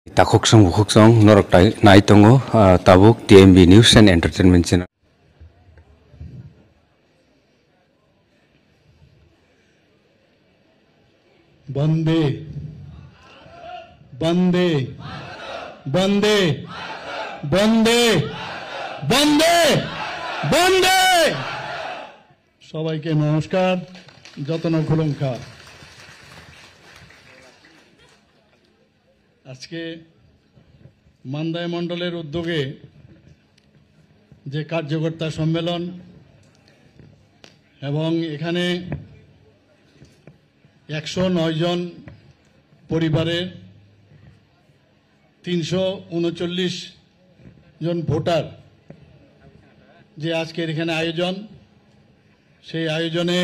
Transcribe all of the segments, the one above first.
Takoksong bukoksong norok naitongo tabuk TMB News and Entertainment Channel. বন্দে বন্দে বন্দে বন্দে বন্দে বন্দে সবাইকে নমস্কার। যতন খুলুমখা। আজকে মান্দায় মণ্ডলের উদ্যোগে যে কার্যকর্তা সম্মেলন এবং এখানে 109 জন পরিবারের 339 জন ভোটার যে আজকের এখানে আয়োজন, সেই আয়োজনে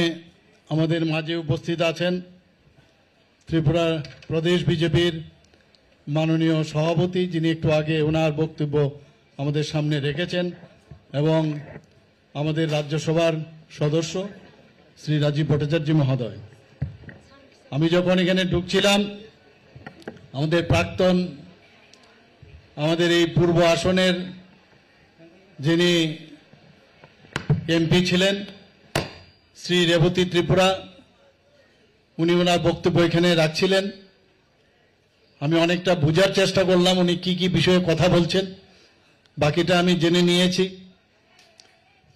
আমাদের মাঝে উপস্থিত আছেন ত্রিপুরা প্রদেশ বিজেপির মাননীয় সভাপতি, যিনি একটু আগে ওনার বক্তব্য আমাদের সামনে রেখেছেন, এবং আমাদের রাজ্যসভার সদস্য শ্রী রাজীব ভট্টাচার্য মহোদয়। আমি যখন এখানে ঢুকছিলাম, আমাদের প্রাক্তন আমাদের এই পূর্ব আসনের যিনি এমপি ছিলেন শ্রী রেবতী ত্রিপুরা, উনি ওনার বক্তব্য এখানে রাখছিলেন। আমি অনেকটা বোঝার চেষ্টা করলাম উনি কি কি বিষয়ে কথা বলছেন, বাকিটা আমি জেনে নিয়েছি।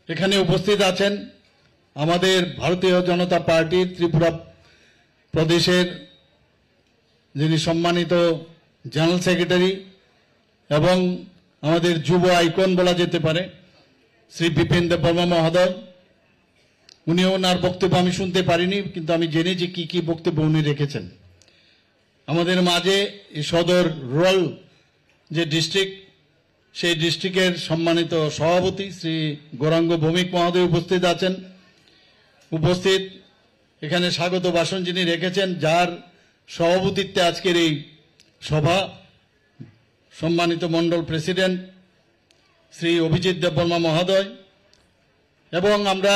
এখানে উপস্থিত আছেন আমাদের ভারতীয় জনতা পার্টির ত্রিপুরা প্রদেশের যিনি সম্মানিত জেনারেল সেক্রেটারি এবং আমাদের যুব আইকন বলা যেতে পারে শ্রী বিপিন দেববর্মা মহোদয়। উনি ওনার বক্তব্য আমি শুনতে পারিনি, কিন্তু আমি জেনেছি কি কি বক্তব্য উনি রেখেছেন। আমাদের মাঝে এই সদর রুরাল যে ডিস্ট্রিক্ট, সেই ডিস্ট্রিক্টের সম্মানিত সভাপতি শ্রী গৌরাঙ্গ ভৌমিক মহোদয় উপস্থিত আছেন। উপস্থিত এখানে স্বাগত ভাষণ যিনি রেখেছেন, যার সভাপতিত্বে আজকের এই সভা, সম্মানিত মণ্ডল প্রেসিডেন্ট শ্রী অভিজিৎ দেববর্মা মহোদয়, এবং আমরা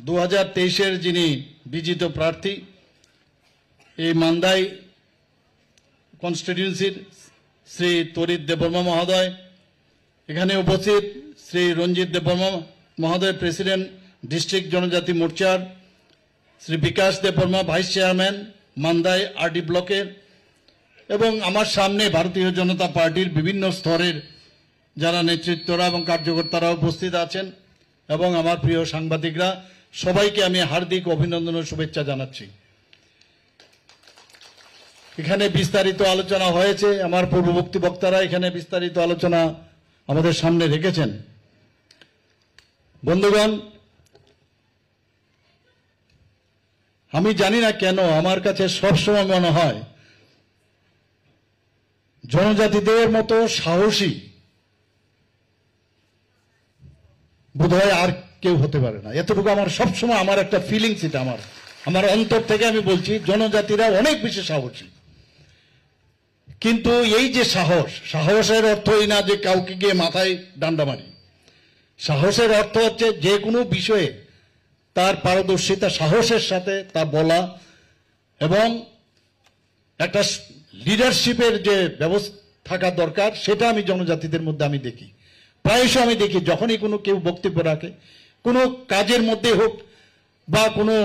2023-এর যিনি বিজিত প্রার্থী এই মান্দাই কনস্টিটিউয়েন্সির শ্রী তরিৎ দেববর্মা মহোদয়, এখানে উপস্থিত শ্রী রঞ্জিত দেববর্মা মহোদয়, প্রেসিডেন্ট ডিস্ট্রিক্ট জনজাতি মোর্চার, Shri Bikash Debbarma vice chairman Mandai RD ব্লকের, এবং আমার সামনে ভারতীয় জনতা পার্টির বিভিন্ন স্তরের যারা নেতৃত্বরা এবং কার্যকর্তারা উপস্থিত আছেন, এবং আমার প্রিয় সাংবাদিকরা, সবাইকে আমি হার্দিক অভিনন্দন ও শুভেচ্ছা জানাচ্ছি। এখানে বিস্তারিত আলোচনা হয়েছে, আমার পূর্ববর্তী বক্তারা এখানে বিস্তারিত আলোচনা আমাদের সামনে রেখেছেন। বন্ধুগণ, আমি জানি না কেন আমার কাছে সবসময় মনে হয় জনজাতিদের মতো সাহসী বোধহয় আর কেউ হতে পারে না। এতটুকু আমার সবসময় আমার একটা ফিলিংস, এটা আমার অন্তর থেকে আমি বলছি, জনজাতিরা অনেক বেশি সাহসী। কিন্তু এই যে সাহসের অর্থ এই না যে কাউকে গিয়ে মাথায় ডান্ডা মারি। সাহসের অর্থ হচ্ছে যে কোনো বিষয়ে তার পারদর্শিতা, সাহসের সাথে তা বলা, এবং একটা লিডারশিপের যে ব্যবস্থা থাকা দরকার, সেটা আমি জনজাতিদের মধ্যে আমি দেখি। প্রায়শ আমি দেখি যখনই কোনো কেউ বক্তব্য রাখে, কোনো কাজের মধ্যে হোক বা কোনো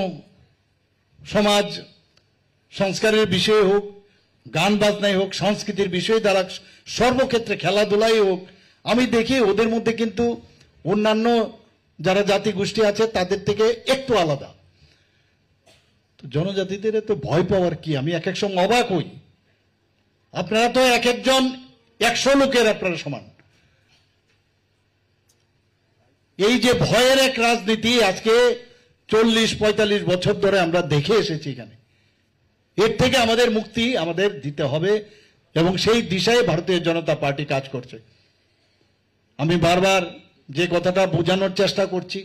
সমাজ সংস্কারের বিষয়ে হোক, গান বাজনায় হোক, সংস্কৃতির বিষয়ে তারা সর্বক্ষেত্রে, খেলাধুলাই হোক, আমি দেখি ওদের মধ্যে কিন্তু অন্যান্য যারা জাতি গোষ্ঠী আছে তাদের থেকে একটু আলাদা। জনজাতিদের তো ভয় পাওয়ার কি, আমি এক এক সময় অবাক হই। আপনারা তো এক একজন 100 লোকের আপনারা সমান। এই যে ভয়ের এক রাজনীতি আজকে 40-45 বছর ধরে আমরা দেখে এসেছি এখানে, এর থেকে আমাদের মুক্তি আমাদের দিতে হবে, এবং সেই দিশায় ভারতীয় জনতা পার্টি কাজ করছে। আমি বারবার যে কথাটা বোঝানোর চেষ্টা করছি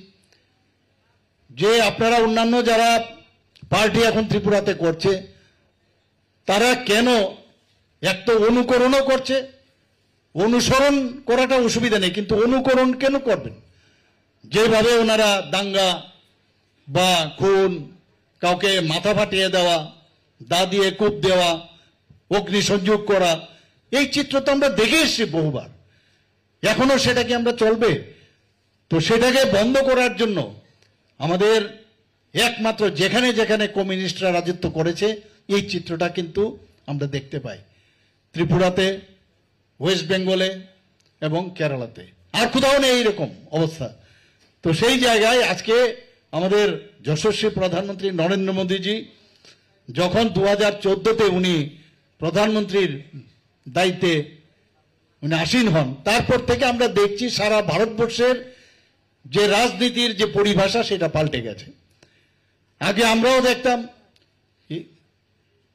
যে আপনারা অন্যান্য যারা পার্টি এখন ত্রিপুরাতে করছে, তারা কেন এক তো অনুকরণও করছে, অনুসরণ করাটা অসুবিধা নেই, কিন্তু অনুকরণ কেন করবেন? যেভাবে ওনারা দাঙ্গা বা খুন, কাউকে মাথা ফাটিয়ে দেওয়া, দা দিয়ে কূপ দেওয়া, অগ্নিসংযোগ করা, এই চিত্র তো আমরা দেখে এসেছি বহুবার, এখনো সেটা কি আমরা চলবে? তো সেটাকে বন্ধ করার জন্য আমাদের একমাত্র যেখানে যেখানে কমিউনিস্টরা রাজত্ব করেছে এই চিত্রটা কিন্তু আমরা দেখতে পাই, ত্রিপুরাতে, ওয়েস্ট বেঙ্গলে এবং কেরালাতে, আর কোথাও নেই এইরকম অবস্থা। তো সেই জায়গায় আজকে আমাদের যশস্বী প্রধানমন্ত্রী নরেন্দ্র মোদীজি যখন 2014-তে উনি প্রধানমন্ত্রীর দায়িত্বে উনি আসীন হন, তারপর থেকে আমরা দেখছি সারা ভারতবর্ষের যে রাজনীতির যে পরিভাষা সেটা পাল্টে গেছে। আগে আমরাও দেখতাম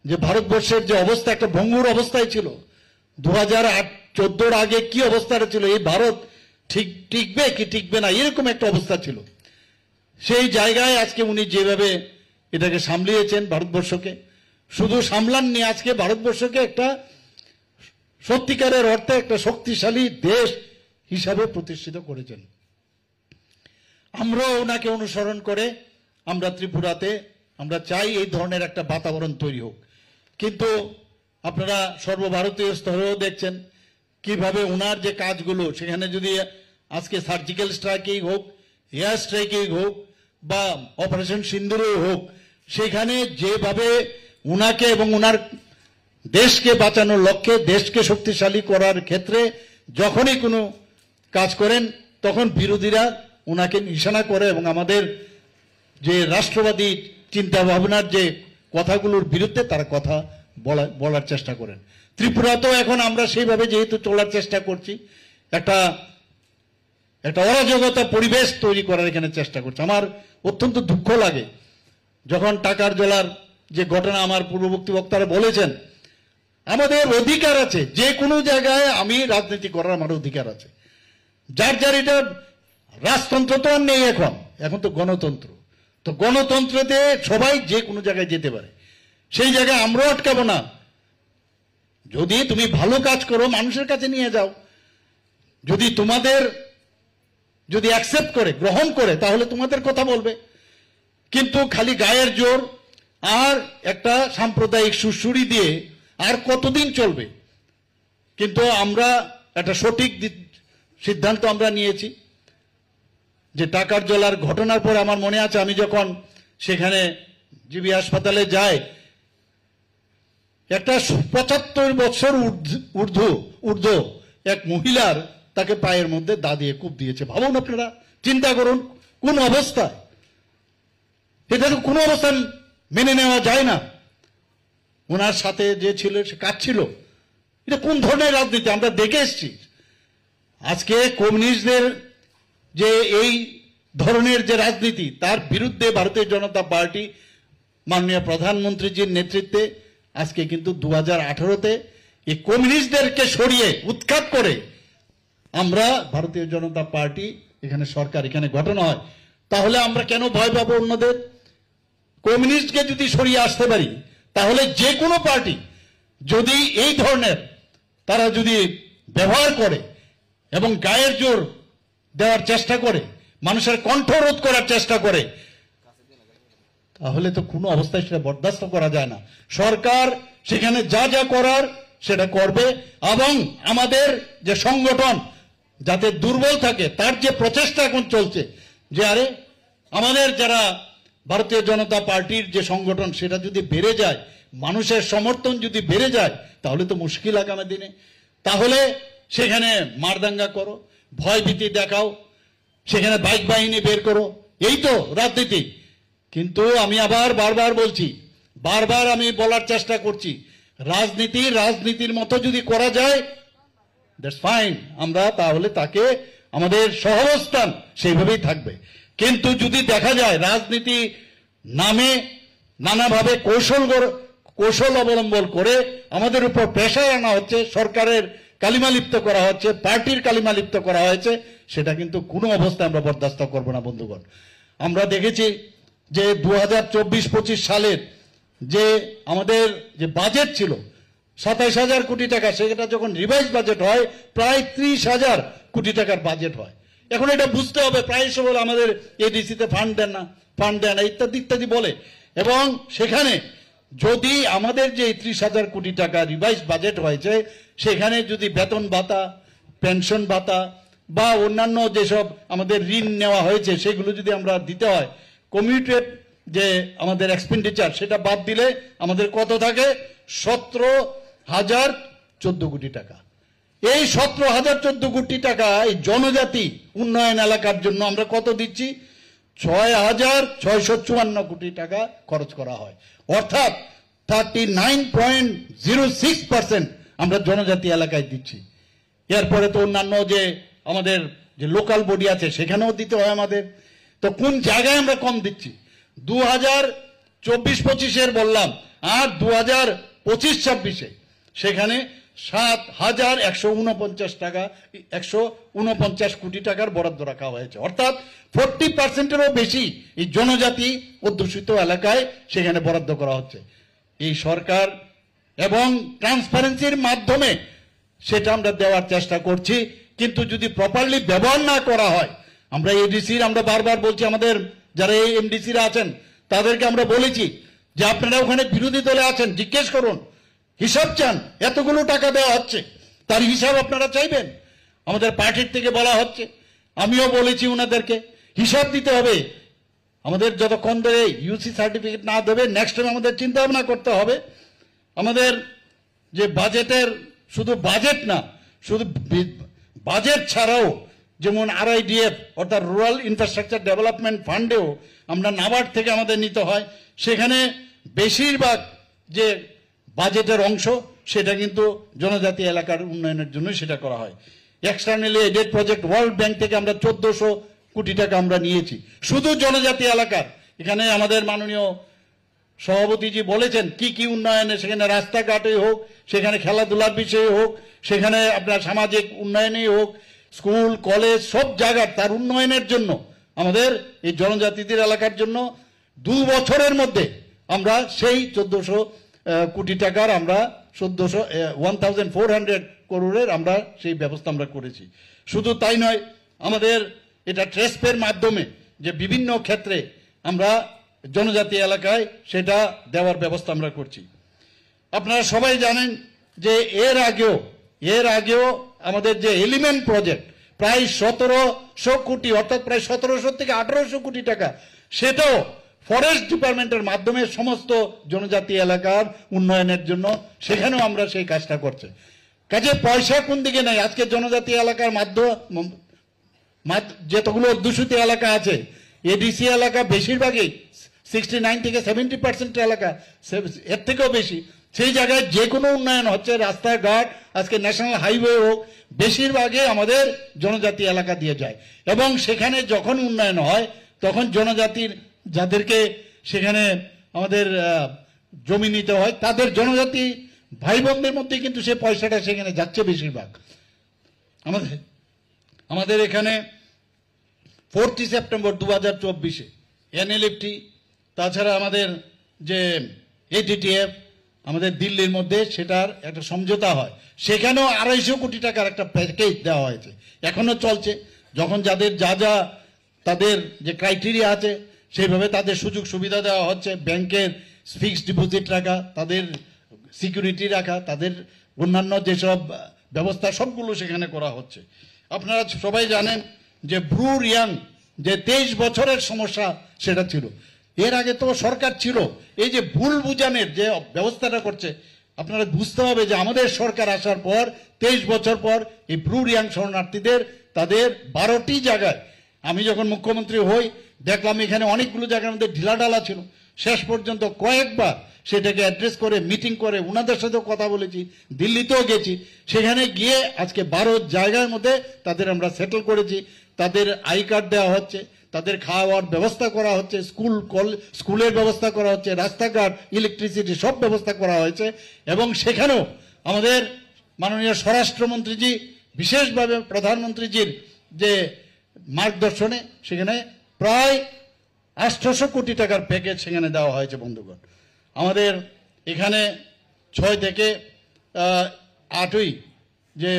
যে ভারতবর্ষের যে অবস্থা একটা ভঙ্গুর অবস্থায় ছিল, 2014-র আগে কি অবস্থাটা ছিল, এই ভারত টিকবে কি টিকবে না এরকম একটা অবস্থা ছিল। সেই জায়গায় আজকে উনি যেভাবে এটাকে সামলিয়েছেন ভারতবর্ষকে, শুধু সামলাননি, আজকে ভারতবর্ষকে একটা সত্যিকারের অর্থে একটা শক্তিশালী দেশ হিসাবে প্রতিষ্ঠিত করেছেন। আমরাও ওনাকে অনুসরণ করে আমরা ত্রিপুরাতে আমরা চাই এই ধরনের একটা বাতাবরণ তৈরি হোক। কিন্তু আপনারা সর্বভারতীয় স্তরেও দেখছেন কিভাবে ওনার যে কাজগুলো, সেখানে যদি আজকে সার্জিক্যাল স্ট্রাইকিং হোক, এয়ার স্ট্রাইকিং হোক বা অপারেশন সিন্দুরই হোক, সেখানে যেভাবে উনাকে এবং উনার দেশকে বাঁচানোর লক্ষ্যে, দেশকে শক্তিশালী করার ক্ষেত্রে যখনই কোনো কাজ করেন তখন বিরোধীরা উনাকে নিশানা করে এবং আমাদের যে রাষ্ট্রবাদী চিন্তা ভাবনার যে কথাগুলোর বিরুদ্ধে তারা কথা বলার চেষ্টা করেন। ত্রিপুরাতেও এখন আমরা সেইভাবে যেহেতু চলার চেষ্টা করছি, একটা অরাজকতা পরিবেশ তৈরি করার এখানে চেষ্টা করছে। আমার অত্যন্ত দুঃখ লাগে যখন টাকার জলার যে ঘটনা আমার পূর্ববর্তী বক্তারা বলেছেন, আমাদের অধিকার আছে, যে কোনো জায়গায় আমি রাজনীতি করার আমার অধিকার আছে। যার যার এটা রাজতন্ত্র তো আর নেই, এখন তো গণতন্ত্র। তো গণতন্ত্রতে সবাই যে কোনো জায়গায় যেতে পারে, সেই জায়গায় আমরাও আটকাবো না। যদি তুমি ভালো কাজ করো মানুষের কাছে নিয়ে যাও, যদি তোমাদের যদি অ্যাকসেপ্ট করে, গ্রহণ করে, তাহলে তোমাদের কথা বলবে। কিন্তু খালি গায়ের জোর আর একটা সাম্প্রদায়িক সুরসুরি দিয়ে আর কতদিন চলবে? কিন্তু আমরা একটা সঠিক সিদ্ধান্ত আমরা নিয়েছি যে টাকার জলার ঘটনার পর আমার মনে আছে আমি যখন সেখানে জিবি হাসপাতালে যাই, একটা 75 বছর ঊর্ধ্ব এক মহিলার তাকে পায়ের মধ্যে দা দিয়ে কূপ দিয়েছে। ভাবুন আপনারা, চিন্তা করুন কোন অবস্থায়, এটা তো কোনো অবস্থান মেনে নেওয়া যায় না। ওনার সাথে যে ছিল সে কাঁদছিল। এটা কোন ধরনের রাজনীতি আমরা দেখে এসছি। আজকে কমিউনিস্টদের যে এই ধরনের যে রাজনীতি, তার বিরুদ্ধে ভারতীয় জনতা পার্টি মাননীয় প্রধানমন্ত্রীজির নেতৃত্বে আজকে কিন্তু 2018-তে এই কমিউনিস্টদেরকে সরিয়ে উৎখাত করে আমরা ভারতীয় জনতা পার্টি এখানে সরকার এখানে গঠন হয়। তাহলে আমরা কেন ভয় পাবো অন্যদের? কমিউনিস্টকে যদি সরিয়ে আসতে পারি, তাহলে যে কোনো পার্টি যদি এই ধরনের তারা যদি ব্যবহার করে এবং গায়ের জোর দেওয়ার চেষ্টা করে, মানুষের কণ্ঠরোধ করার চেষ্টা করে, তাহলে তো কোনো অবস্থায় সেটা বরদাস্ত করা যায় না। সরকার সেখানে যা যা করার সেটা করবে এবং আমাদের যে সংগঠন যাতে দুর্বল থাকে তার যে প্রচেষ্টা এখন চলছে যে আরে আমাদের যারা ভারতীয় জনতা পার্টির যে সংগঠন সেটা যদি বেড়ে যায়, মানুষের সমর্থন যদি বেড়ে যায়, তাহলে তো মুশকিল আগামী দিনে। তাহলে সেখানে মারদাঙ্গা করো, ভয়ভীতি দেখাও, সেখানে বাইক বাহিনী বের করো, এই তো রাজনীতি। কিন্তু আমি আবার বারবার বলছি, বারবার আমি বলার চেষ্টা করছি, রাজনীতির মতো যদি করা যায় দ্যাটস ফাইন, আমরা তাহলে তাকে আমাদের সহাবস্থান সেইভাবেই থাকবে। কিন্তু যদি দেখা যায় রাজনীতি নামে নানাভাবে কৌশল অবলম্বন করে আমাদের উপর পেশায় আনা হচ্ছে, সরকারের কালিমালিপ্ত করা হচ্ছে, পার্টির কালিমালিপ্ত করা হয়েছে, সেটা কিন্তু কোনো অবস্থায় আমরা বরদাস্ত করবো না বন্ধুগণ। আমরা দেখেছি যে 2024-25 সালের যে আমাদের যে বাজেট ছিল 27,000 কোটি টাকা, সেটা যখন রিভাইজ বাজেট হয় প্রায় 30,000 কোটি টাকার বাজেট হয়। এখন এটা বুঝতে হবে, প্রায় বলে আমাদের এডিসিতে ফান্ড দেন না ইত্যাদি ইত্যাদি বলে, এবং সেখানে যদি আমাদের যে 30,000 কোটি টাকা রিভাইজ বাজেট হয়েছে সেখানে যদি বেতন ভাতা, পেনশন ভাতা বা অন্যান্য যেসব আমাদের ঋণ নেওয়া হয়েছে সেগুলো যদি আমরা দিতে হয়, কমিউটেড যে আমাদের এক্সপেন্ডিচার সেটা বাদ দিলে আমাদের কত থাকে? 17,014 কোটি টাকা। এই 17,014 কোটি টাকা এই জনজাতি উন্নয়ন এলাকার জন্য আমরা কত দিচ্ছি? 6,654 কোটি টাকা খরচ করা হয়। অর্থাৎ 39.06% আমরা জনজাতি এলাকায় দিচ্ছি। এরপরে তো অন্যান্য যে আমাদের যে লোকাল বডি আছে সেখানেও দিতে হয় আমাদের। তো কোন জায়গায় আমরা কম দিচ্ছি? 2024-25-এর বললাম, আর 2025-26-এ সেখানে 7,149 টাকা 149 কোটি টাকার বরাদ্দ রাখা হয়েছে। অর্থাৎ 40%-এরও বেশি এই জনজাতি অধ্যুষিত এলাকায় সেখানে বরাদ্দ করা হচ্ছে। এই সরকার এবং ট্রান্সপারেন্সির মাধ্যমে সেটা আমরা দেওয়ার চেষ্টা করছি, কিন্তু যদি প্রপারলি ব্যবহার না করা হয়, আমরা এডিসির আমরা বারবার বলছি, আমাদের যারা এই এমডিসিরা আছেন তাদেরকে আমরা বলেছি যে আপনারা ওখানে বিরোধী দলে আছেন, জিজ্ঞেস করুন, হিসাব চান, এতগুলো টাকা দেওয়া হচ্ছে তার হিসাব আপনারা চাইবেন? আমাদের পার্টির থেকে বলা হচ্ছে, আমিও বলেছি ওনাদেরকে হিসাব দিতে হবে। আমাদের যতক্ষণ ধরে ইউসি সার্টিফিকেট না দেবে নেক্সট টাইম আমাদের চিন্তা ভাবনা করতে হবে। আমাদের যে বাজেটের শুধু বাজেট না, শুধু বাজেট ছাড়াও যেমন RIDF অর্থাৎ রুরাল ইনফ্রাস্ট্রাকচার ডেভেলপমেন্ট ফান্ডেও আমরা নাবার্ড থেকে আমাদের নিতে হয়, সেখানে বেশিরভাগ যে বাজেটের অংশ সেটা কিন্তু জনজাতি এলাকার উন্নয়নের জন্য সেটা করা হয়। Externally aided project world bank থেকে আমরা 1400 কোটি টাকা আমরা নিয়েছি শুধু জনজাতি এলাকার। এখানে আমাদের মাননীয় সভাপতিজি বলেছেন কি কি উন্নয়নে, সেখানে রাস্তাঘাটে হোক, সেখানে খেলাধুলার বিষয়ে হোক, সেখানে আপনার সামাজিক উন্নয়নেই হোক, স্কুল কলেজ সব জায়গার তার উন্নয়নের জন্য আমাদের এই জনজাতিদের এলাকার জন্য 2 বছরের মধ্যে আমরা সেই 1400 কোটি টাকার আমরা 1400 করোড়ের আমরা সেই ব্যবস্থা আমরা করেছি। শুধু তাই নয়, আমাদের এটা ট্রেসপের মাধ্যমে যে বিভিন্ন ক্ষেত্রে আমরা জনজাতি এলাকায় সেটা দেওয়ার ব্যবস্থা আমরা করছি। আপনারা সবাই জানেন যে এর আগেও আমাদের যে এলিমেন্ট প্রজেক্ট প্রায় 1700 কোটি অর্থাৎ প্রায় 1700 থেকে 1800 কোটি টাকা, সেটাও ফরেস্ট ডিপার্টমেন্টের মাধ্যমে সমস্ত জনজাতি এলাকার উন্নয়নের জন্য সেখানেও আমরা সেই কাজটা করছি। কাজে পয়সা কোন দিকে নাই। আজকে জনজাতি এলাকার যতগুলো অধ্যুষিত এলাকা আছে, এডিসি এলাকা বেশিরভাগই 69 থেকে 70% এলাকা, এর থেকেও বেশি, সেই জায়গায় যে কোনো উন্নয়ন হচ্ছে, রাস্তাঘাট, আজকে ন্যাশনাল হাইওয়ে হোক, বেশিরভাগই আমাদের জনজাতি এলাকা দিয়ে যায়। এবং সেখানে যখন উন্নয়ন হয় তখন জনজাতির যাদেরকে সেখানে আমাদের জমি নিতে হয় তাদের জনজাতি ভাই বোনদের মধ্যে কিন্তু সে পয়সাটা সেখানে যাচ্ছে বেশিরভাগ। আমাদের এখানে 4 সেপ্টেম্বর 2024-এ NLFT, তাছাড়া আমাদের যে ATTF আমাদের দিল্লির মধ্যে সেটার একটা সমঝোতা হয়, সেখানেও 250 কোটি টাকার একটা প্যাকেজ দেওয়া হয়েছে, এখনো চলছে। যখন যাদের যা তাদের যে ক্রাইটেরিয়া আছে সেইভাবে তাদের সুযোগ সুবিধা দেওয়া হচ্ছে, ব্যাংকের ফিক্সড ডিপোজিট রাখা, তাদের সিকিউরিটি রাখা, তাদের অন্যান্য যেসব ব্যবস্থা সবগুলো সেখানে করা হচ্ছে। আপনারা সবাই জানেন যে ব্রু রিয়াং যে 23 বছরের সমস্যা সেটা ছিল, এর আগে তো সরকার ছিল, এই যে ভুল বুঝানোর যে ব্যবস্থাটা করছে, আপনারা বুঝতে হবে যে আমাদের সরকার আসার পর 23 বছর পর এই ব্রু রিয়াং শরণার্থীদের তাদের 12টি জায়গায়, আমি যখন মুখ্যমন্ত্রী হই দেখলাম এখানে অনেকগুলো জায়গার মধ্যে ঢিলাঢালা ছিল, শেষ পর্যন্ত কয়েকবার সেটাকে অ্যাড্রেস করে মিটিং করে ওনাদের সাথেও কথা বলেছি, দিল্লিতেও গেছি, সেখানে গিয়ে আজকে 12 জায়গার মধ্যে তাদের আমরা সেটেল করেছি। তাদের আই কার্ড দেওয়া হচ্ছে, তাদের খাওয়ার ব্যবস্থা করা হচ্ছে, স্কুলের ব্যবস্থা করা হচ্ছে, রাস্তাঘাট, ইলেকট্রিসিটি সব ব্যবস্থা করা হয়েছে। এবং সেখানেও আমাদের মাননীয় স্বরাষ্ট্রমন্ত্রীজি বিশেষভাবে প্রধানমন্ত্রীজির যে মার্গদর্শনে সেখানে প্রায় 800 কোটি টাকার প্যাকেজ সেখানে দেওয়া হয়েছে। বন্ধুগণ, আমাদের এখানে 6 থেকে 8ই যে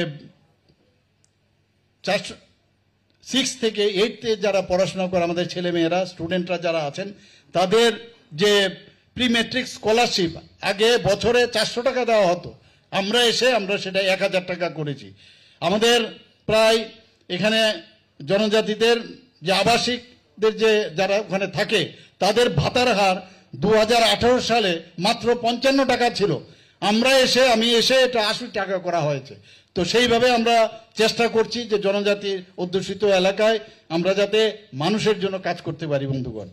6 থেকে 8-তে যারা পড়াশোনা করে আমাদের ছেলেমেয়েরা স্টুডেন্টরা যারা আছেন তাদের যে প্রি মেট্রিক স্কলারশিপ আগে বছরে 400 টাকা দেওয়া হতো, আমরা সেটা 1000 টাকা করেছি। আমাদের প্রায় এখানে জনজাতিদের যে আবাসিকদের যে যারা ওখানে থাকে তাদের ভাতার হার 2018 সালে মাত্র 55 টাকা ছিল, আমি এসে এটা 80 টাকা করা হয়েছে। তো সেইভাবে আমরা চেষ্টা করছি যে জনজাতির অধ্যুষিত এলাকায় আমরা যাতে মানুষের জন্য কাজ করতে পারি। বন্ধুগণ,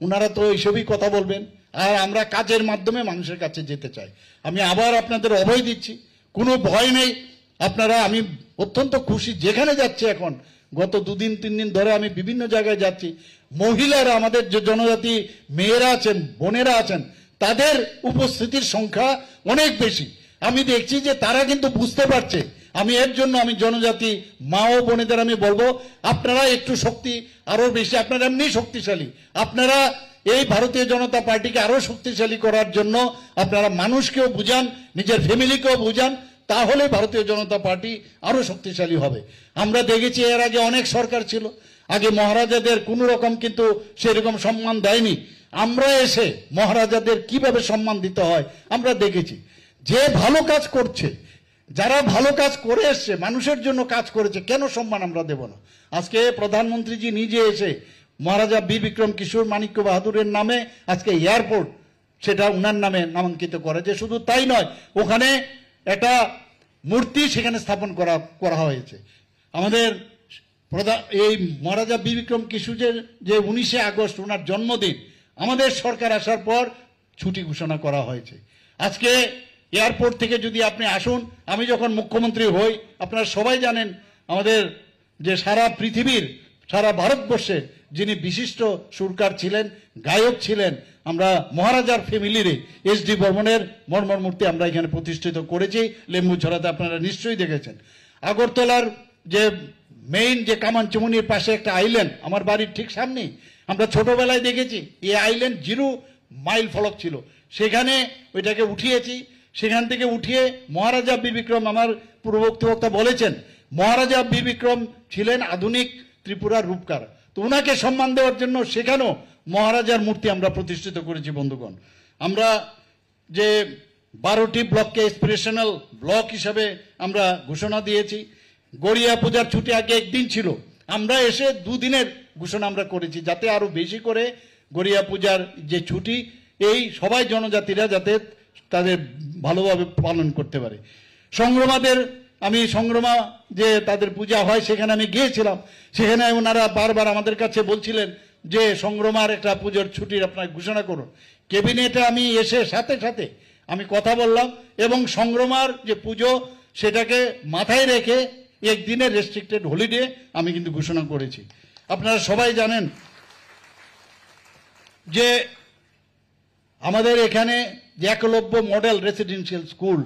ওনারা তো এইসবই কথা বলবেন, আর আমরা কাজের মাধ্যমে মানুষের কাছে যেতে চাই। আমি আবার আপনাদের অভয় দিচ্ছি, কোনো ভয় নেই। আমি অত্যন্ত খুশি, যেখানে যাচ্ছি এখন গত 2-3 দিন ধরে আমি বিভিন্ন জায়গায় যাচ্ছি, মহিলারা, আমাদের যে জনজাতি মেয়েরা আছেন, বোনেরা আছেন, তাদের উপস্থিতির সংখ্যা অনেক বেশি। আমি দেখছি যে তারা কিন্তু বুঝতে পারছে। এর জন্য আমি জনজাতি মা ও বোনেদের আমি বলবো, আপনারা একটু শক্তি আরো বেশি, আপনারা এমনি শক্তিশালী, আপনারা এই ভারতীয় জনতা পার্টিকে আরো শক্তিশালী করার জন্য আপনারা মানুষকেও বুঝান, নিজের ফ্যামিলিকেও বুঝান, তাহলে ভারতীয় জনতা পার্টি আরো শক্তিশালী হবে। আমরা দেখেছি এর আগে অনেক সরকার ছিল, আগে মহারাজাদের কোন রকম কিন্তু সেরকম সম্মান দেয়নি। আমরা এসে মহারাজাদের কিভাবে সম্মান দিতে হয় আমরা দেখেছি। যে ভালো কাজ করছে, যারা ভালো কাজ করে এসছে, মানুষের জন্য কাজ করেছে, কেন সম্মান আমরা দেব না? আজকে প্রধানমন্ত্রীজি নিজে এসে মহারাজা বীর বিক্রম কিশোর মাণিক্য বাহাদুরের নামে আজকে এয়ারপোর্ট সেটা উনার নামে নামাঙ্কিত করেছে। শুধু তাই নয়, ওখানে একটা মূর্তি সেখানে স্থাপন করা হয়েছে। আমাদের এই মহারাজা বীর বিক্রম কিশোরের যে 19শে আগস্ট ওনার জন্মদিন, আমাদের সরকার আসার পর ছুটি ঘোষণা করা হয়েছে। আজকে এয়ারপোর্ট থেকে যদি আপনি আসুন, আমি যখন মুখ্যমন্ত্রী হই, আপনারা সবাই জানেন আমাদের যে সারা পৃথিবীর, সারা ভারতবর্ষে যিনি বিশিষ্ট সুরকার ছিলেন, গায়ক ছিলেন, আমরা মহারাজার ফ্যামিলিরে এসডি বর্মনের মর্মর মূর্তি আমরা এখানে প্রতিষ্ঠিত করেছি লেম্বুছড়াতে, আপনারা নিশ্চয়ই দেখেছেন। আগরতলার যে মেইন যে কামানচুমনির পাশে একটা আইল্যান্ড, আমার বাড়ির ঠিক সামনেই, আমরা ছোটবেলায় দেখেছি এই আইল্যান্ড 0 মাইল ফলক ছিল, সেখানে ওইটাকে উঠিয়েছি। সেখান থেকে উঠিয়ে মহারাজা বীর বিক্রম, আমার পূর্ববর্তী বক্তা বলেছেন, মহারাজা বীর বিক্রম ছিলেন আধুনিক ত্রিপুরার রূপকার। তো ওনাকে সম্মান দেওয়ার জন্য সেখানেও মহারাজার মূর্তি আমরা প্রতিষ্ঠিত করেছি। বন্ধুগণ, আমরা যে 12টি ব্লককে এসপিরেশনাল ব্লক হিসাবে আমরা ঘোষণা দিয়েছি। গড়িয়া পূজার ছুটি আগে একদিন ছিল, আমরা এসে 2 দিনের ঘোষণা আমরা করেছি, যাতে আরো বেশি করে গড়িয়া পূজার যে ছুটি এই সবাই জনজাতিরা যাতে তাদের ভালোভাবে পালন করতে পারে। সংগ্রামা যে তাদের পূজা হয় সেখানে আমি গিয়েছিলাম, সেখানে ওনারা বারবার আমাদের কাছে বলছিলেন যে সংগ্রামার একটা পুজোর ছুটির আপনার ঘোষণা করুন। ক্যাবিনেটে আমি এসে সাথে সাথে আমি কথা বললাম এবং সংগ্রামার যে পুজো সেটাকে মাথায় রেখে একদিনের রেস্ট্রিক্টেড হলিডে আমি কিন্তু ঘোষণা করেছি। আপনারা সবাই জানেন যে আমাদের এখানে যে একলব্য মডেল রেসিডেন্সিয়াল স্কুল,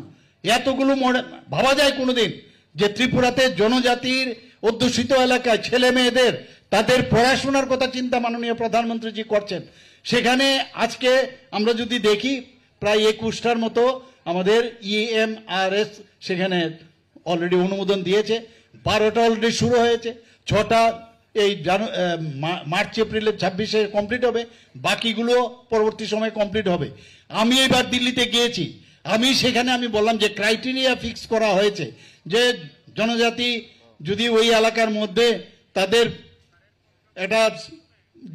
এতগুলো মডেল ভাবা যায় কোনোদিন যে ত্রিপুরাতে জনজাতির অধ্যুষিত এলাকায় ছেলে মেয়েদের তাদের পড়াশোনার কথা চিন্তা মাননীয় প্রধানমন্ত্রীজি করছেন। সেখানে আজকে আমরা যদি দেখি প্রায় 21টার মতো আমাদের EMRS সেখানে অলরেডি অনুমোদন দিয়েছে, 12টা অলরেডি শুরু হয়েছে, 6টা এই মার্চ এপ্রিলের 26-এ কমপ্লিট হবে, বাকিগুলো পরবর্তী সময়ে কমপ্লিট হবে। আমি এবার দিল্লিতে গিয়েছি, সেখানে আমি বললাম যে ক্রাইটেরিয়া ফিক্স করা হয়েছে যে জনজাতি যদি ওই এলাকার মধ্যে তাদের এটা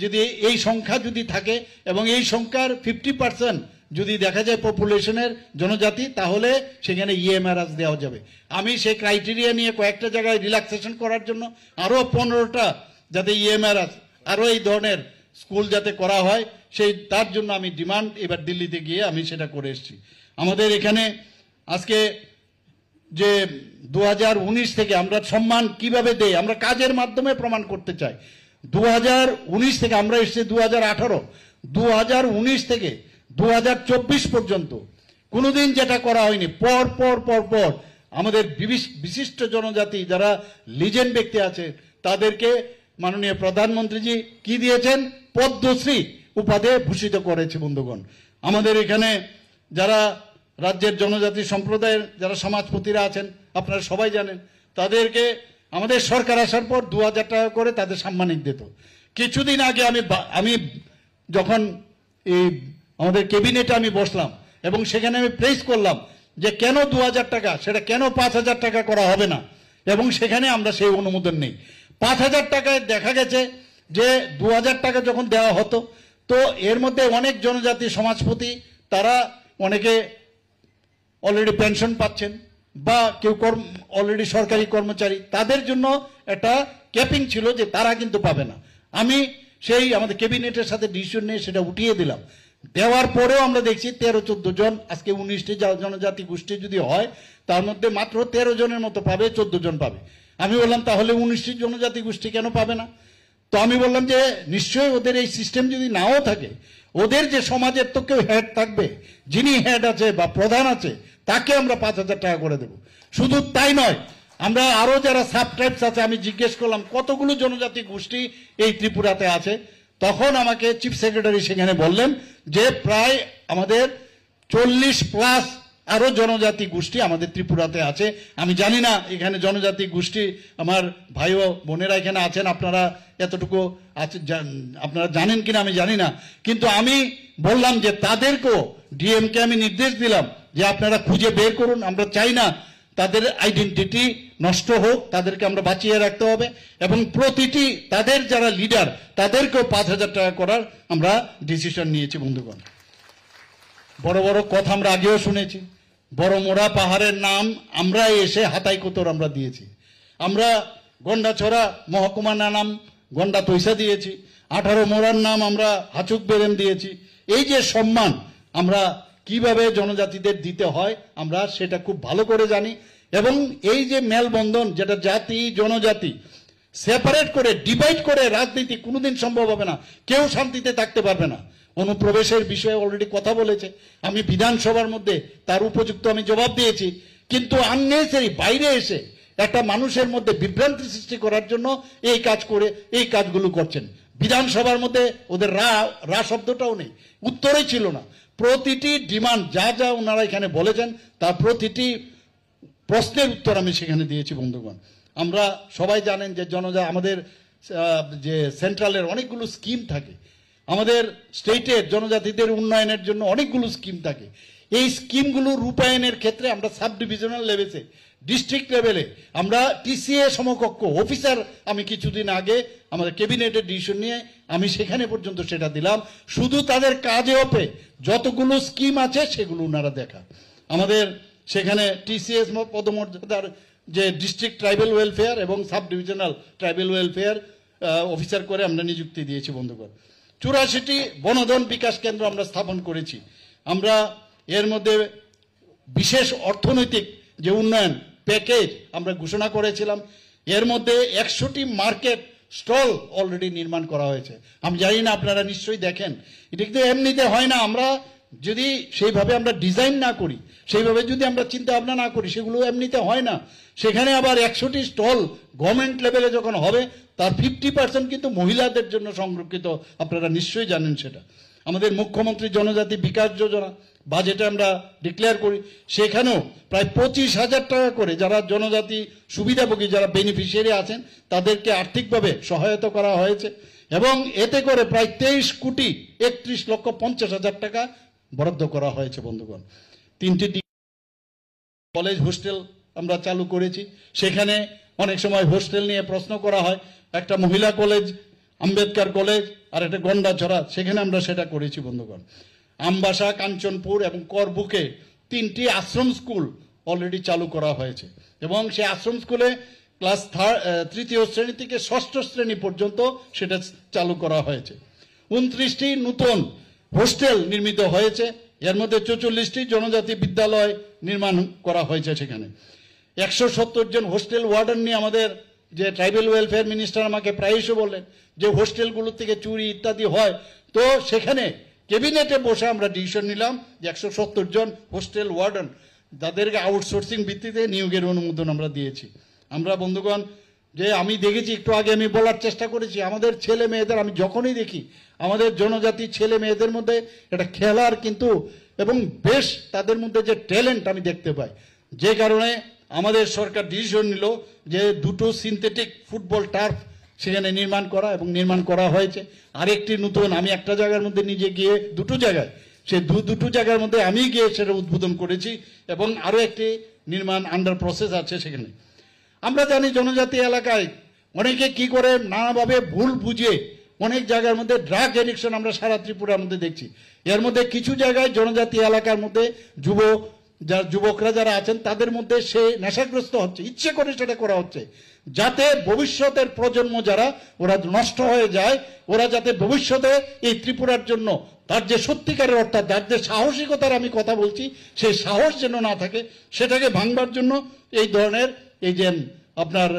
যদি এই সংখ্যা যদি থাকে এবং এই সংখ্যার 50% যদি দেখা যায় পপুলেশনের জনজাতি, তাহলে সেখানে EMRS দেওয়া যাবে। আমি সেই ক্রাইটেরিয়া নিয়ে কয়েকটা জায়গায় রিল্যাক্সেশন করার জন্য আরো 15টা যাতে EMRS আরো এই ধরনের স্কুল যাতে করা হয় তার জন্য আমি ডিমান্ড এবার দিল্লিতে গিয়ে আমি সেটা করে এসেছি। আমাদের এখানে আজকে যে 2019 থেকে আমরা সম্মান কিভাবে দেই, আমরা কাজের মাধ্যমে প্রমাণ করতে চাই। 2019 থেকে আমরা এসেছি 2018, 2019 থেকে 2024 পর্যন্ত কোনোদিন যেটা করা হয়নি। পর পর পর পর আমাদের বিশিষ্ট জনজাতি যারা লিজেন্ড ব্যক্তি আছে তাদেরকে মাননীয় প্রধানমন্ত্রীজি কি দিয়েছেন, পদ্মশ্রী উপাধি ভূষিত করেছে। বন্ধুগণ, আমাদের এখানে যারা রাজ্যের জনজাতি সম্প্রদায়ের যারা সমাজপতিরা আছেন আপনারা সবাই জানেন, তাদেরকে আমাদের সরকার আসার পর 2000 টাকা করে তাদের সাম্মানিক দিত। কিছুদিন আগে আমি যখন এই আমাদের ক্যাবিনেটে আমি বসলাম এবং সেখানে আমি প্রেস করলাম যে কেন 2000 টাকা, সেটা কেন 5000 টাকা করা হবে না, এবং সেখানে আমরা সেই অনুমোদন নেই। 5000 টাকায় দেখা গেছে যে 2000 টাকা যখন দেওয়া হতো, তো এর মধ্যে অনেক জনজাতি সমাজপতি, তারা অনেকে অলরেডি পেনশন পাচ্ছেন বা কেউ অলরেডি সরকারি কর্মচারী, তাদের জন্য একটা ক্যাপিং ছিল যে তারা কিন্তু পাবে না। আমি সেই আমাদের ক্যাবিনেটের সাথে ডিসিশন নিয়ে সেটা উঠিয়ে দিলাম। দেওয়ার পরেও আমরা দেখছি 13-14 জন, আজকে 19টি জনজাতি গোষ্ঠী যদি হয় তার মধ্যে মাত্র 13 জনের মতো পাবে, 14 জন পাবে। আমি বললাম তাহলে 19টি জনজাতি গোষ্ঠী কেন পাবে না? তো আমি বললাম যে নিশ্চয়ই ওদের এই সিস্টেম যদি নাও থাকে, ওদের যে সমাজের তো কেউ হেড থাকবে, যিনি হেড আছে বা প্রধান আছে, তাকে আমরা 5000 টাকা করে দেব। শুধু তাই নয়, আমরা আরো যারা সাব ট্রাইবস আছে, আমি জিজ্ঞেস করলাম কতগুলো জনজাতি গোষ্ঠী এই ত্রিপুরাতে আছে, তখন আমাকে চিফ সেক্রেটারি সেখানে বললেন যে প্রায় আমাদের 40+ আরো জনজাতি গোষ্ঠী আমাদের ত্রিপুরাতে আছে। আমি জানি না এখানে জনজাতি গোষ্ঠী আমার ভাই ও বোনেরা এখানে আছেন, আপনারা এতটুকু আছে আপনারা জানেন কিনা আমি জানি না, কিন্তু আমি বললাম যে তাদেরকেও, ডিএমকে আমি নির্দেশ দিলাম যে আপনারা খুঁজে বের করুন। আমরা চাই না তাদের আইডেন্টিটি নষ্ট হোক, তাদেরকে আমরা বাঁচিয়ে রাখতে হবে, এবং প্রতিটি তাদের যারা লিডার তাদেরকেও 5000 টাকা করার আমরা ডিসিশন নিয়েছি। বন্ধুগণ, বড় বড় কথা আমরা আগেও শুনেছি, বড় মোড়া পাহাড়ের নাম আমরা এসে হাতাই কোতর আমরা দিয়েছি, আমরা গন্ডাছড়া মহকুমার নাম গন্ডা তৈসা দিয়েছি, 18 মোড়ার নাম আমরা হাচুক বেরেন দিয়েছি। এই যে সম্মান আমরা কিভাবে জনজাতিদের দিতে হয় আমরা সেটা খুব ভালো করে জানি, এবং এই যে মেলবন্ধন, যেটা জাতি জনজাতি সেপারেট করে ডিভাইড করে রাজনীতি কোনোদিন সম্ভব হবে না, কেউ শান্তিতে থাকতে পারবে না। অনুপ্রবেশের বিষয়ে অলরেডি কথা বলেছে, আমি বিধানসভার মধ্যে তার উপযুক্ত আমি জবাব দিয়েছি, কিন্তু আননেসেসারি বাইরে এসে একটা মানুষের মধ্যে বিভ্রান্তি সৃষ্টি করার জন্য এই কাজ করে এই কাজগুলো করছেন। বিধানসভার মধ্যে ওদের রা শব্দটাও নেই, উত্তরই ছিল না। প্রতিটি ডিমান্ড যা যা ওনারা এখানে বলেছেন তার প্রতিটি প্রশ্নের উত্তর আমি সেখানে দিয়েছি। বন্ধুগণ, আমরা সবাই জানেন যে আমাদের যে সেন্ট্রালের অনেকগুলো স্কিম থাকে, আমাদের স্টেটের জনজাতিদের উন্নয়নের জন্য অনেকগুলো স্কিম থাকে। এই স্কিমগুলো রূপায়ণের ক্ষেত্রে আমরা সাব ডিভিশনাল লেভেলে, ডিস্ট্রিক্ট লেভেলে আমরা টিসিএ সমকক্ষ অফিসার, আমি কিছুদিন আগে আমাদের ক্যাবিনেটের ডিসিশন নিয়ে আমি সেখানে পর্যন্ত সেটা দিলাম। শুধু তাদের কাজে ওপে যতগুলো স্কিম আছে সেগুলো ওনারা দেখা, আমাদের সেখানে টিসিএস পদমর্যাদার যে ডিস্ট্রিক্ট ট্রাইবাল ওয়েলফেয়ার এবং sub divisional tribal welfare officer করে আমরা নিযুক্তি দিয়েছি। বন্ধুগণ, 84টি বনধন বিকাশ কেন্দ্র আমরা স্থাপন করেছি। আমরা এর মধ্যে বিশেষ অর্থনৈতিক যে উন্নয়ন প্যাকেজ আমরা ঘোষণা করেছিলাম, এর মধ্যে 100টি মার্কেট স্টল অলরেডি নির্মাণ করা হয়েছে। আমি জানি না আপনারা নিশ্চয়ই দেখেন, এটা কিন্তু এমনিতে হয় না। আমরা যদি সেইভাবে আমরা ডিজাইন না করি, সেইভাবে যদি আমরা চিন্তা ভাবনা না করি, সেগুলো এমনিতে হয় না। সেখানে আবার 100টি স্টল গভর্নমেন্ট লেভেলে যখন হবে, তার 50% কিন্তু মহিলাদের জন্য সংরক্ষিত, আপনারা নিশ্চয়ই জানেন সেটা। আমাদের মুখ্যমন্ত্রী জনজাতি বিকাশ যোজনা বাজেটে আমরা ডিক্লেয়ার করি, সেখানেও প্রায় 25,000 টাকা করে যারা জনজাতি সুবিধাভোগী, যারা বেনিফিশিয়ারি আছেন, তাদেরকে আর্থিকভাবে সহায়তা করা হয়েছে, এবং এতে করে প্রায় 23,31,50,000 টাকা বরাদ্দ করা হয়েছে। বন্ধুগণ, 3টি কলেজ হোস্টেল আমরা চালু করেছি। সেখানে অনেক সময় হোস্টেল নিয়ে প্রশ্ন করা হয়, একটা মহিলা কলেজ, আম্বেদকর কলেজ, আর একটা গন্ডাছড়া, সেখানে আমরা সেটা করেছি। বন্ধুগণ, আমবাসা, কাঞ্চনপুর এবং করবুকে 3টি আশ্রম স্কুল অলরেডি চালু করা হয়েছে, এবং সেই আশ্রম স্কুলে ক্লাস 3য় শ্রেণী থেকে 6ষ্ঠ শ্রেণী পর্যন্ত সেটা চালু করা হয়েছে। 29টি নতুন হোস্টেল নির্মিত হয়েছে, এর মধ্যে 44টি জনজাতি বিদ্যালয় নির্মাণ করা হয়েছে। সেখানে 170 জন হোস্টেল ওয়ার্ডেন নিয়ে আমাদের যে ট্রাইবাল ওয়েলফেয়ার মিনিস্টার আমাকে প্রায়শই বললেন যে হোস্টেলগুলো থেকে চুরি ইত্যাদি হয়, তো সেখানে ক্যাবিনেটে বসে আমরা ডিসিশন নিলাম যে 170 জন হোস্টেল ওয়ার্ডেন, যাদেরকে আউটসোর্সিং ভিত্তিতে নিয়োগের অনুমোদন আমরা দিয়েছি। আমরা বন্ধুগণ, যে আমি দেখেছি, একটু আগে আমি বলার চেষ্টা করেছি, আমাদের ছেলে মেয়েদের আমি যখনই দেখি আমাদের জনজাতি ছেলে মেয়েদের মধ্যে এটা খেলার কিন্তু, এবং বেশ তাদের মধ্যে যে ট্যালেন্ট আমি দেখতে পাই, যে কারণে আমাদের সরকার ডিসিশন নিল যে 2টো সিনথেটিক ফুটবল টার্ফ সেখানে নির্মাণ করা, এবং নির্মাণ করা হয়েছে। আরেকটি নতুন, আমি একটা জায়গার মধ্যে নিজে গিয়ে 2টো জায়গায় সেই দুটো জায়গার মধ্যে আমি গিয়ে সেটা উদ্বোধন করেছি এবং আরো একটি নির্মাণ আন্ডার প্রসেস আছে সেখানে। আমরা জানি জনজাতি এলাকায় অনেকে কি করে নানাভাবে ভুল বুঝে অনেক জায়গার মধ্যে ড্রাগ এডিকশন আমরা সারা ত্রিপুরার মধ্যে দেখছি। এর মধ্যে কিছু জায়গায় জনজাতি এলাকার মধ্যে যুবকরা যারা আছেন তাদের মধ্যে সে নেশাগ্রস্ত হচ্ছে, ইচ্ছে করে সেটা করা হচ্ছে, যাতে ভবিষ্যতের প্রজন্ম যারা ওরা নষ্ট হয়ে যায়, ওরা যাতে ভবিষ্যতে এই ত্রিপুরার জন্য তার যে সত্যিকারের অর্থাৎ তার যে সাহসিকতার আমি কথা বলছি সেই সাহস যেন না থাকে, সেটাকে ভাঙবার জন্য এই ধরনের এই যে আপনার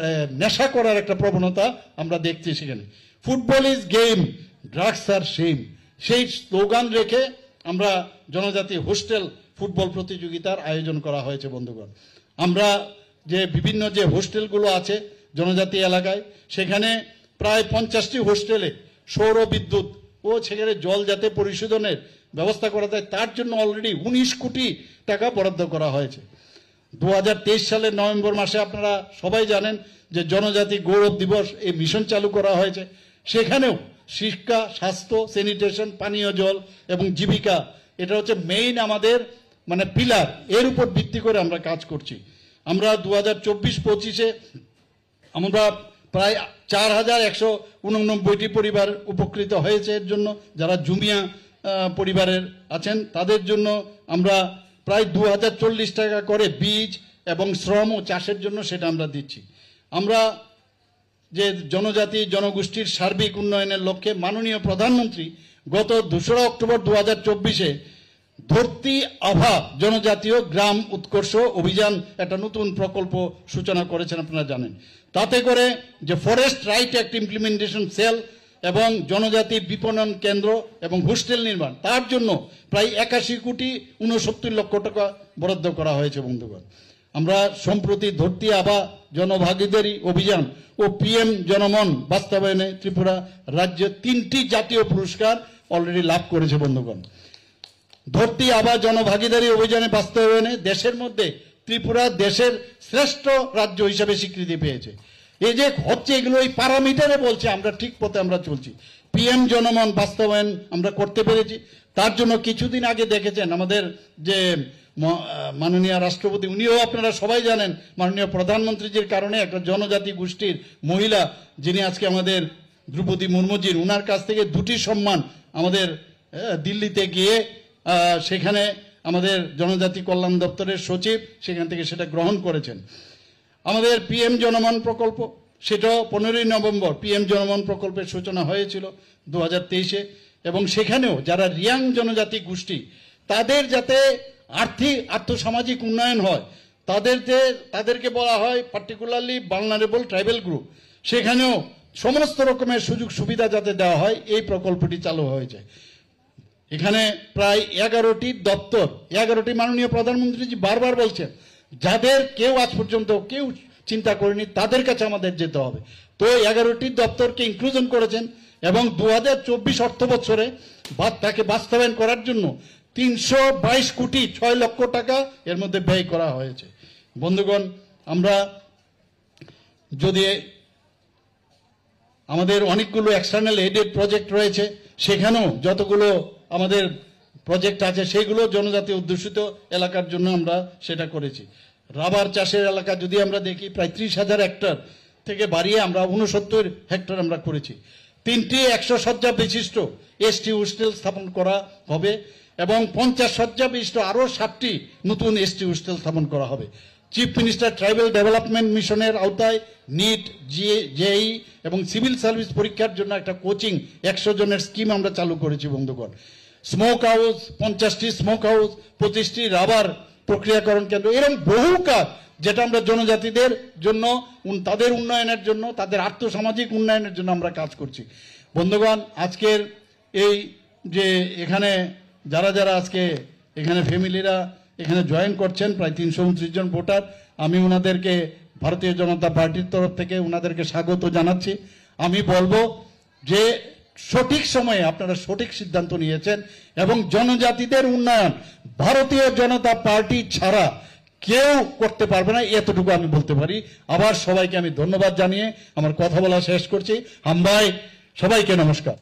নেশা করার একটা প্রবণতা আমরা দেখছি সেখানে। Football is game, drugs are shame, সেই স্লোগান রেখে আমরা জনজাতি হোস্টেল ফুটবল প্রতিযোগিতার আয়োজন করা হয়েছে। বন্ধুগণ, আমরা যে বিভিন্ন যে হোস্টেলগুলো আছে জনজাতি এলাকায়, সেখানে প্রায় 50টি হোস্টেলে সৌর বিদ্যুৎ ও সেখানে জল যাতে পরিশোধনের ব্যবস্থা করা যায় তার জন্য অলরেডি 19 কোটি টাকা বরাদ্দ করা হয়েছে। 2023 সালের নভেম্বর মাসে আপনারা সবাই জানেন যে জনজাতি গৌরব দিবস এই মিশন চালু করা হয়েছে। সেখানেও শিক্ষা, স্বাস্থ্য, স্যানিটেশন, পানীয় জল এবং জীবিকা, এটা হচ্ছে মেইন আমাদের মানে পিলার, এর উপর ভিত্তি করে আমরা কাজ করছি। আমরা 2024-25-এ আমরা প্রায় 4189টি পরিবার উপকৃত হয়েছে এর জন্য। যারা জুমিয়া পরিবারের আছেন তাদের জন্য আমরা প্রায় 2040 টাকা করে বীজ এবং শ্রম ও চাষের জন্য সেটা আমরা দিচ্ছি। আমরা যে জনজাতি জনগোষ্ঠীর সার্বিক উন্নয়নের লক্ষ্যে মাননীয় প্রধানমন্ত্রী গত 2রা অক্টোবর 2024-এ ধরতি আভা জনজাতীয় গ্রাম উৎকর্ষ অভিযান একটা নতুন প্রকল্প সূচনা করেছেন, আপনারা জানেন। তাতে করে যে forest right act implementation cell এবং জনজাতি বিপণন কেন্দ্র এবং হোস্টেল নির্মাণ, তার জন্য প্রায় 81,69,00,000 টাকা বরাদ্দ করা হয়েছে। বন্ধুগণ, আমরা সম্প্রতি ধরতি আভা জনভাগীদারি অভিযান ও পিএম জনমন বাস্তবায়নে ত্রিপুরা রাজ্য 3টি জাতীয় পুরস্কার অলরেডি লাভ করেছে। বন্ধুগণ, ধরতি আভা জনভাগীদারি অভিযানে বাস্তবায়নে দেশের মধ্যে ত্রিপুরা দেশের শ্রেষ্ঠ রাজ্য হিসাবে স্বীকৃতি পেয়েছে। এই যে হচ্ছে এগুলো এই প্যারামিটারে বলছে আমরা ঠিক পথে আমরা চলছি। পিএম জনমন বাস্তবায়ন আমরা করতে পেরেছি। তার জন্য কিছুদিন আগে দেখেছেন আমাদের যে মাননীয় রাষ্ট্রপতি, উনিও আপনারা সবাই জানেন মাননীয় প্রধানমন্ত্রীজির কারণে একটা জনজাতি গোষ্ঠীর মহিলা যিনি আজকে আমাদের দ্রৌপদী মুর্মুজির, উনার কাছ থেকে 2টি সম্মান আমাদের দিল্লিতে গিয়ে সেখানে আমাদের জনজাতি কল্যাণ দপ্তরের সচিব সেখান থেকে সেটা গ্রহণ করেছেন। আমাদের পিএম জনমন প্রকল্প, সেটাও 15ই নভেম্বর পিএম জনমন প্রকল্পের সূচনা হয়েছিল 2023-এ, এবং সেখানেও যারা রিয়াং জনজাতি গোষ্ঠী তাদের যাতে আর্থসামাজিক উন্নয়ন হয়, তাদেরকে বলা হয় পার্টিকুলারলি ভালনারেবল ট্রাইবাল গ্রুপ, সেখানেও সমস্ত রকমের সুযোগ সুবিধা যাতে দেওয়া হয় এই প্রকল্পটি চালু হয়েছে। এখানে প্রায় 11টি দপ্তর, 11টি মাননীয় প্রধানমন্ত্রীজি বারবার বলছেন যাদের কেউ আজ পর্যন্ত কেউ চিন্তা করেনি তাদের কাছে আমাদের যেতে হবে। তো 11টি দপ্তরকে ইনক্লুশন করেছেন এবং 2024 অর্থ বছরে তাকে বাস্তবায়ন করার জন্য 322,06,00,000 টাকা এর মধ্যে ব্যয় করা হয়েছে। বন্ধুগণ, আমরা যদি আমাদের অনেকগুলো এক্সটার্নাল এডেড প্রজেক্ট রয়েছে, সেখানেও যতগুলো আমাদের প্রজেক্ট আছে সেগুলো জনজাতি অধ্যুষিত এলাকার জন্য আমরা সেটা করেছি। রাবার চাষের এলাকা যদি আমরা দেখি প্রায় 30,000 হেক্টর থেকে বাড়িয়ে আমরা 69 হেক্টর আমরা করেছি। 3টি 100 শয্যা বিশিষ্ট এসটি হোস্টেল স্থাপন করা হবে এবং 50 শয্যা বিশিষ্ট আরও 7টি নতুন এসটি হোস্টেল স্থাপন করা হবে। চিফ মিনিস্টার ট্রাইবাল ডেভেলপমেন্ট মিশনের আওতায় নিট, জেই এবং সিভিল সার্ভিস পরীক্ষার জন্য একটা কোচিং 100 জনের স্কিম আমরা চালু করেছি। বন্ধুগণ, স্মোক হাউস 50টি স্মোক হাউস, 25টি রাবার প্রক্রিয়াকরণ কেন্দ্র, এরকম বহু কাজ যেটা আমরা জনজাতিদের জন্য তাদের উন্নয়নের জন্য তাদের আর্থসামাজিক উন্নয়নের জন্য আমরা কাজ করছি। বন্ধুগণ, আজকের এই যে এখানে যারা আজকে এখানে ফ্যামিলিরা এখানে জয়েন করছেন প্রায় 329 জন ভোটার, আমি ওনাদেরকে ভারতীয় জনতা পার্টির তরফ থেকে ওনাদেরকে স্বাগত জানাচ্ছি। আমি বলবো যে সঠিক সময়ে আপনারা সঠিক সিদ্ধান্ত নিয়েছেন এবং জনজাতিদের উন্নয়ন ভারতীয় জনতা পার্টি ছাড়া কেউ করতে পারবে না, এতটুকু আমি বলতে পারি। আবার সবাইকে আমি ধন্যবাদ জানিয়ে আমার কথা বলা শেষ করছি। হামবাই, সবাইকে নমস্কার।